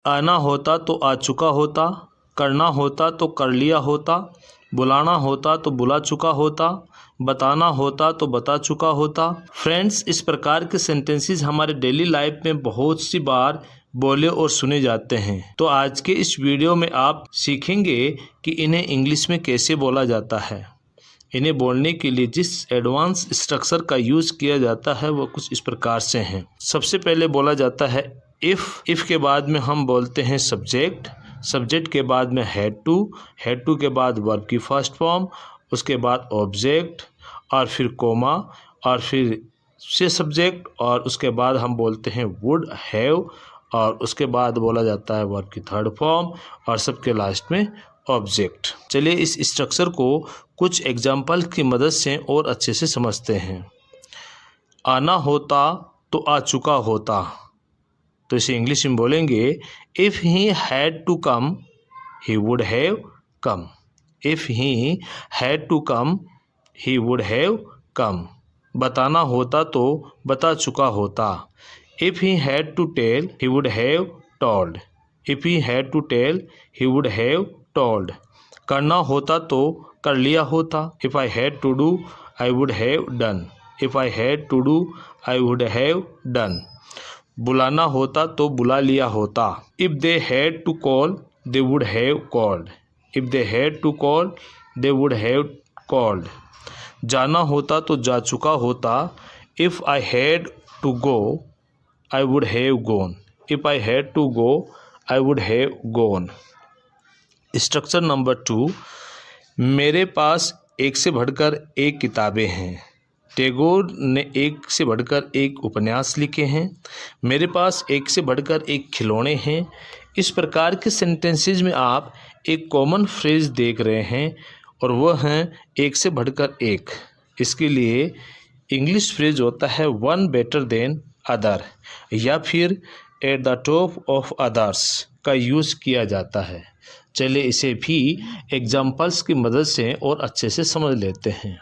आना होता तो आ चुका होता, करना होता तो कर लिया होता, बुलाना होता तो बुला चुका होता, बताना होता तो बता चुका होता। फ्रेंड्स, इस प्रकार के सेंटेंसेस हमारे डेली लाइफ में बहुत सी बार बोले और सुने जाते हैं। तो आज के इस वीडियो में आप सीखेंगे कि इन्हें इंग्लिश में कैसे बोला जाता है। इन्हें बोलने के लिए जिस एडवांस स्ट्रक्चर का यूज़ किया जाता है वो कुछ इस प्रकार से हैं। सबसे पहले बोला जाता है इफ़ के बाद में हम बोलते हैं सब्जेक्ट, सब्जेक्ट के बाद में हैड टू के बाद वर्ब की फर्स्ट फॉर्म, उसके बाद ऑब्जेक्ट और फिर कोमा और फिर से सब्जेक्ट और उसके बाद हम बोलते हैं वुड हैव और उसके बाद बोला जाता है वर्ब की थर्ड फॉर्म और सबके लास्ट में ऑब्जेक्ट। चलिए इस स्ट्रक्चर को कुछ एग्जाम्पल की मदद से और अच्छे से समझते हैं। आना होता तो आ चुका होता, तो इसे इंग्लिश में बोलेंगे if he had to come he would have come. If he had to come he would have come. बताना होता तो बता चुका होता, if he had to tell he would have told. If he had to tell he would have told. करना होता तो कर लिया होता, if I had to do I would have done. If I had to do I would have done. बुलाना होता तो बुला लिया होता, if they had to call they would have called. If they had to call they would have called. जाना होता तो जा चुका होता, if I had to go I would have gone. If I had to go I would have gone. Structure number 2, मेरे पास एक से बढ़कर एक किताबें हैं। टैगोर ने एक से बढ़कर एक उपन्यास लिखे हैं। मेरे पास एक से बढ़कर एक खिलौने हैं। इस प्रकार के सेंटेंसेस में आप एक कॉमन फ्रेज देख रहे हैं और वह हैं एक से बढ़कर एक। इसके लिए इंग्लिश फ्रेज होता है वन बेटर देन अदर या फिर at the top of others का यूज़ किया जाता है। चलिए इसे भी एग्जाम्पल्स की मदद से और अच्छे से समझ लेते हैं।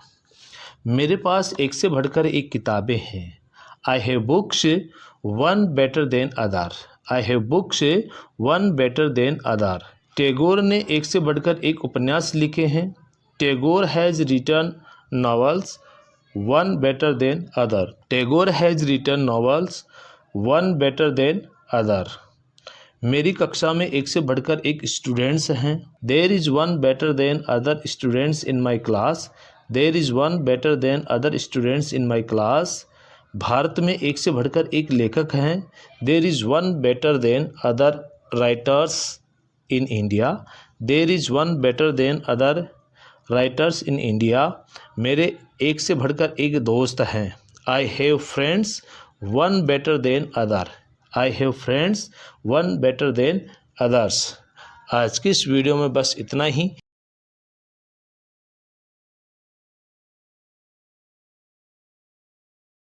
मेरे पास एक से बढ़कर एक किताबें हैं। I have books one better than other. I have books one better than other. Tagore ने एक से बढ़कर एक उपन्यास लिखे हैं। Tagore has written novels one better than other. Tagore has written novels one better than other. मेरी कक्षा में एक से बढ़कर एक स्टूडेंट्स हैं। There is one better than other students in my class. There is one better than other students in my class. Bharat में एक से बढ़कर एक लेखक हैं। There is one better than other writers in India. There is one better than other writers in India. मेरे एक से बढ़कर एक दोस्त हैं। I have friends one better than other. I have friends one better than others. आज की इस वीडियो में बस इतना ही।